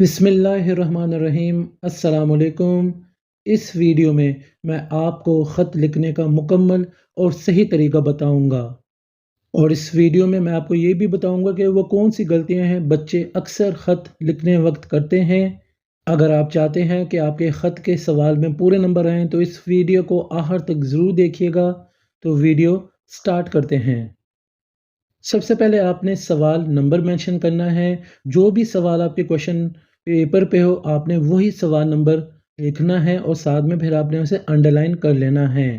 बिस्मिल्लाहिर्रहमानिर्रहीम। अस्सलाम वालेकुम। इस वीडियो में मैं आपको ख़त लिखने का मुकम्मल और सही तरीका बताऊंगा और इस वीडियो में मैं आपको ये भी बताऊंगा कि वो कौन सी गलतियां हैं बच्चे अक्सर ख़त लिखने वक्त करते हैं। अगर आप चाहते हैं कि आपके ख़त के सवाल में पूरे नंबर आएँ तो इस वीडियो को आखिर तक ज़रूर देखिएगा। तो वीडियो स्टार्ट करते हैं। सबसे पहले आपने सवाल नंबर मेंशन करना है। जो भी सवाल आपके क्वेश्चन पेपर पे हो आपने वही सवाल नंबर लिखना है और साथ में फिर आपने उसे अंडरलाइन कर लेना है।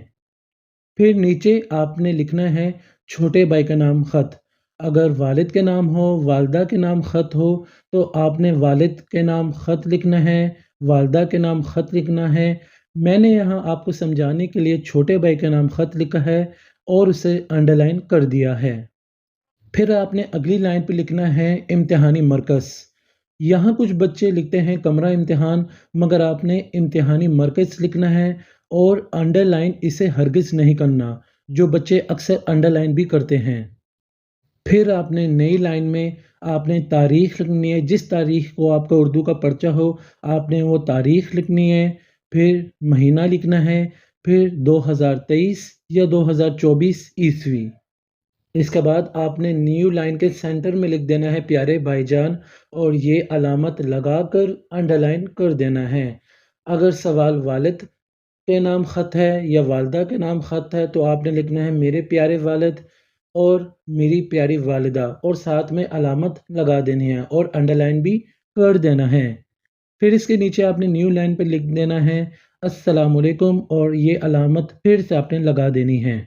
फिर नीचे आपने लिखना है छोटे भाई का नाम ख़त। अगर वालिद के नाम हो, वालदा के नाम ख़त हो तो आपने वालिद के नाम ख़त लिखना है, वालदा के नाम ख़त लिखना है। मैंने यहाँ आपको समझाने के लिए छोटे भाई का नाम ख़त लिखा है और उसे अंडरलाइन कर दिया है। फिर आपने अगली लाइन पे लिखना है इम्तिहानी मरकज़। यहाँ कुछ बच्चे लिखते हैं कमरा इम्तिहान, मगर आपने इम्तिहानी मरकज़ लिखना है और अंडरलाइन इसे हरगिज़ नहीं करना, जो बच्चे अक्सर अंडरलाइन भी करते हैं। फिर आपने नई लाइन में आपने तारीख़ लिखनी है। जिस तारीख़ को आपका उर्दू का पर्चा हो आपने वो तारीख़ लिखनी है। फिर महीना लिखना है, फिर 2023 या 2024 ईस्वी। इसके बाद आपने न्यू लाइन के सेंटर में लिख देना है प्यारे भाईजान और ये अलामत लगाकर अंडरलाइन कर देना है। अगर सवाल वालिद के नाम ख़त है या वालदा के नाम ख़त है तो आपने लिखना है मेरे प्यारे वालिद और मेरी प्यारी वालिदा और साथ में अलामत लगा देनी है और अंडरलाइन भी कर देना है। फिर इसके नीचे आपने न्यू लाइन पर लिख देना है अस्सलाम वालेकुम और ये अलामत फिर से आपने लगा देनी है।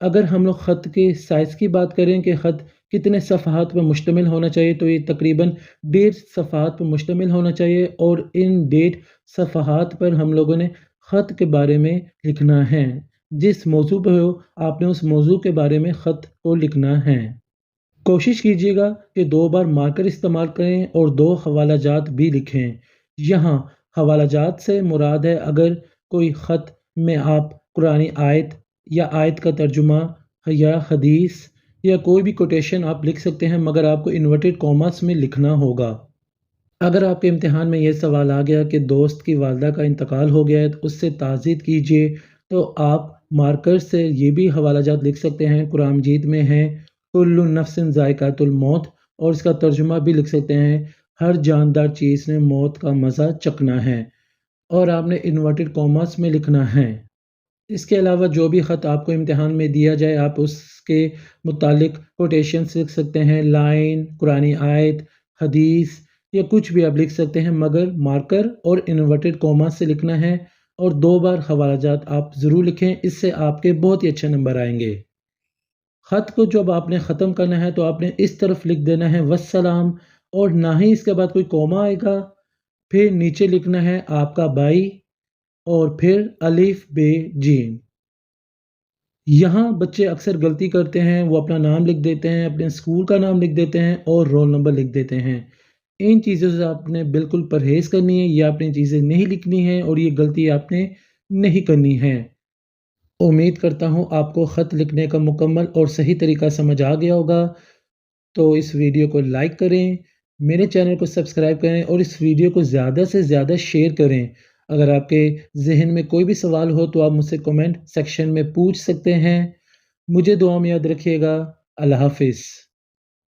अगर हम लोग ख़त के साइज़ की बात करें कि ख़त कितने सफ़हात पर मुश्तमिल होना चाहिए तो ये तकरीबन 1.5 सफ़हात पर मुश्तमिल होना चाहिए और इन 1.5 सफ़हात पर हम लोगों ने ख़त के बारे में लिखना है। जिस मौजू पर हो आपने उस मौजू के बारे में ख़त को लिखना है। कोशिश कीजिएगा कि 2 बार मार्कर इस्तेमाल करें और 2 हवाला जात भी लिखें। यहाँ हवाला जात से मुराद है अगर कोई ख़त में आप कुरानी आयत या आयत का तर्जुमा या हदीस या कोई भी कोटेशन आप लिख सकते हैं, मगर आपको इन्वर्टेड कॉमास में लिखना होगा। अगर आपके इम्तिहान में यह सवाल आ गया कि दोस्त की वालदा का इंतकाल हो गया है तो उससे ताज़ीद कीजिए, तो आप मार्कर से ये भी हवाला जात लिख सकते हैं। कुरान मजीद में है कुल्लु नफ्सिन ज़ायक़ातुल मौत और इसका तर्जुमा भी लिख सकते हैं हर जानदार चीज़ ने मौत का मज़ा चखना है और आपने इन्वर्टेड कॉमास में लिखना है। इसके अलावा जो भी ख़त आपको इम्तिहान में दिया जाए आप उसके मुतालिक कोटेशंस लिख सकते हैं, लाइन, कुरानी आयत, हदीस या कुछ भी आप लिख सकते हैं, मगर मार्कर और इन्वर्टेड कॉमा से लिखना है और 2 बार हवालाजात आप ज़रूर लिखें। इससे आपके बहुत ही अच्छे नंबर आएंगे। ख़त को जब आपने ख़त्म करना है तो आपने इस तरफ लिख देना है वस्सलाम और ना ही इसके बाद कोई कॉमा आएगा। फिर नीचे लिखना है आपका भाई और फिर अलिफ बे जीम। यहाँ बच्चे अक्सर गलती करते हैं, वो अपना नाम लिख देते हैं, अपने स्कूल का नाम लिख देते हैं और रोल नंबर लिख देते हैं। इन चीज़ों से आपने बिल्कुल परहेज़ करनी है, ये आपने चीज़ें नहीं लिखनी है और ये गलती आपने नहीं करनी है। उम्मीद करता हूँ आपको ख़त लिखने का मुकम्मल और सही तरीका समझ आ गया होगा। तो इस वीडियो को लाइक करें, मेरे चैनल को सब्सक्राइब करें और इस वीडियो को ज़्यादा से ज़्यादा शेयर करें। अगर आपके ज़हन में कोई भी सवाल हो तो आप मुझसे कमेंट सेक्शन में पूछ सकते हैं। मुझे दुआ में याद रखिएगा। अल्लाह हाफ़िज़।